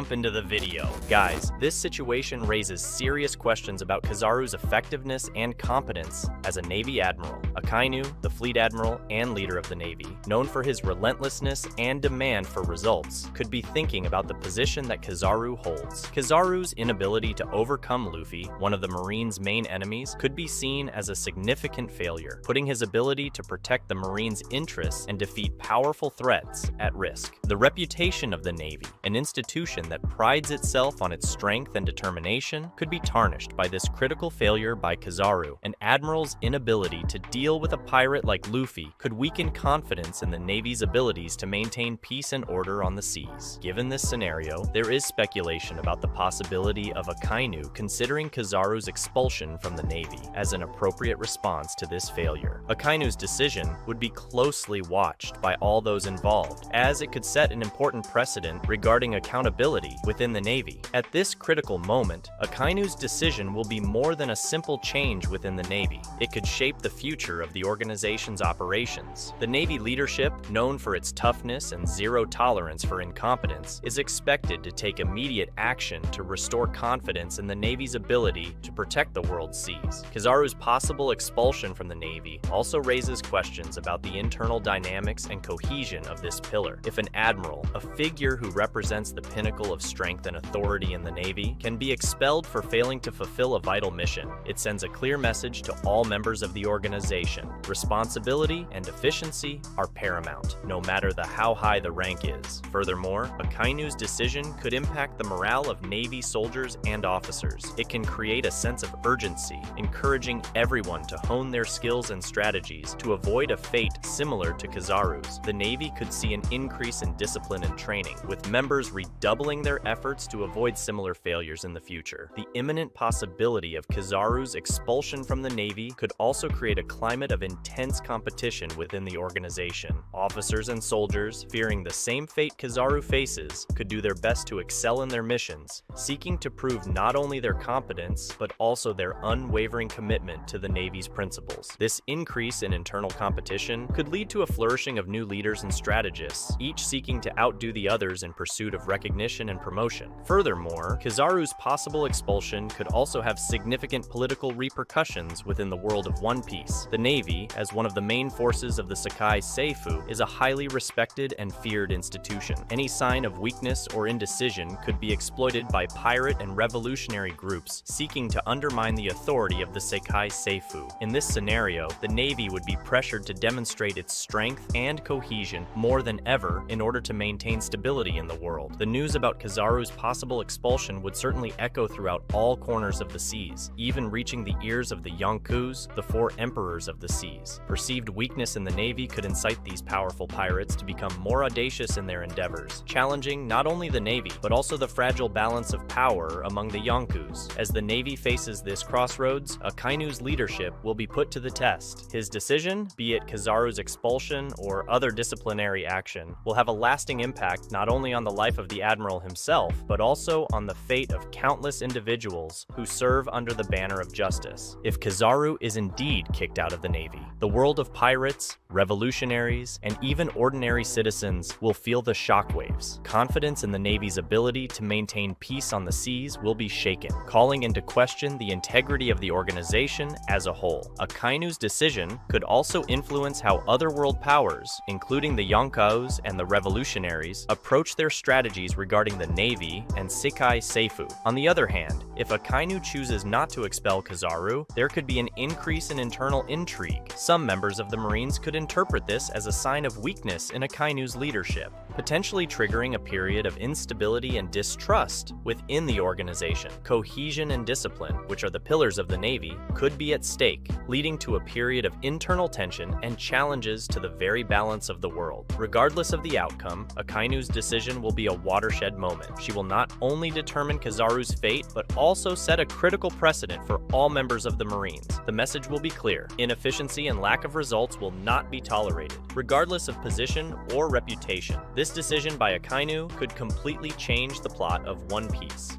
Jump into the video. Guys, this situation raises serious questions about Kizaru's effectiveness and competence as a Navy admiral. Akainu, the fleet admiral and leader of the Navy, known for his relentlessness and demand for results, could be thinking about the position that Kizaru holds. Kizaru's inability to overcome Luffy, one of the Marines' main enemies, could be seen as a significant failure, putting his ability to protect the Marines' interests and defeat powerful threats at risk. The reputation of the Navy, an institution that prides itself on its strength and determination, could be tarnished by this critical failure by Kizaru. An admiral's inability to deal with a pirate like Luffy could weaken confidence in the Navy's abilities to maintain peace and order on the seas. Given this scenario, there is speculation about the possibility of Akainu considering Kizaru's expulsion from the Navy as an appropriate response to this failure. Akainu's decision would be closely watched by all those involved, as it could set an important precedent regarding accountability within the Navy. At this critical moment, Akainu's decision will be more than a simple change within the Navy. It could shape the future of the organization's operations. The Navy leadership, known for its toughness and zero tolerance for incompetence, is expected to take immediate action to restore confidence in the Navy's ability to protect the world's seas. Kizaru's possible expulsion from the Navy also raises questions about the internal dynamics and cohesion of this pillar. If an admiral, a figure who represents the pinnacle of strength and authority in the Navy, can be expelled for failing to fulfill a vital mission, it sends a clear message to all members of the organization. Responsibility and efficiency are paramount, no matter how high the rank is. Furthermore, Akainu's decision could impact the morale of Navy soldiers and officers. It can create a sense of urgency, encouraging everyone to hone their skills and strategies to avoid a fate similar to Kizaru's. The Navy could see an increase in discipline and training, with members redoubling their efforts to avoid similar failures in the future. The imminent possibility of Kizaru's expulsion from the Navy could also create a climate of intense competition within the organization. Officers and soldiers, fearing the same fate Kizaru faces, could do their best to excel in their missions, seeking to prove not only their competence, but also their unwavering commitment to the Navy's principles. This increase in internal competition could lead to a flourishing of new leaders and strategists, each seeking to outdo the others in pursuit of recognition and promotion. Furthermore, Kizaru's possible expulsion could also have significant political repercussions within the world of One Piece. The Navy, as one of the main forces of the Sekai Seifu, is a highly respected and feared institution. Any sign of weakness or indecision could be exploited by pirate and revolutionary groups seeking to undermine the authority of the Sekai Seifu. In this scenario, the Navy would be pressured to demonstrate its strength and cohesion more than ever in order to maintain stability in the world. The news about Kizaru's possible expulsion would certainly echo throughout all corners of the seas, even reaching the ears of the Yonkus, the four emperors of the seas. Perceived weakness in the Navy could incite these powerful pirates to become more audacious in their endeavors, challenging not only the Navy, but also the fragile balance of power among the Yonkus. As the Navy faces this crossroads, Akainu's leadership will be put to the test. His decision, be it Kizaru's expulsion or other disciplinary action, will have a lasting impact not only on the life of the admiral himself, but also on the fate of countless individuals who serve under the banner of justice. If Kizaru is indeed kicked out of the Navy, the world of pirates, revolutionaries, and even ordinary citizens will feel the shockwaves. Confidence in the Navy's ability to maintain peace on the seas will be shaken, calling into question the integrity of the organization as a whole. Akainu's decision could also influence how other world powers, including the Yonkaos and the revolutionaries, approach their strategies regarding the Navy and Sekai Seifu. On the other hand, if Akainu chooses not to expel Kizaru, there could be an increase in internal intrigue. Some members of the Marines could interpret this as a sign of weakness in Akainu's leadership, potentially triggering a period of instability and distrust within the organization. Cohesion and discipline, which are the pillars of the Navy, could be at stake, leading to a period of internal tension and challenges to the very balance of the world. Regardless of the outcome, Akainu's decision will be a watershed moment. She will not only determine Kizaru's fate, but also set a critical precedent for all members of the Marines. The message will be clear: inefficiency and lack of results will not be tolerated, regardless of position or reputation. This decision by Akainu could completely change the plot of One Piece.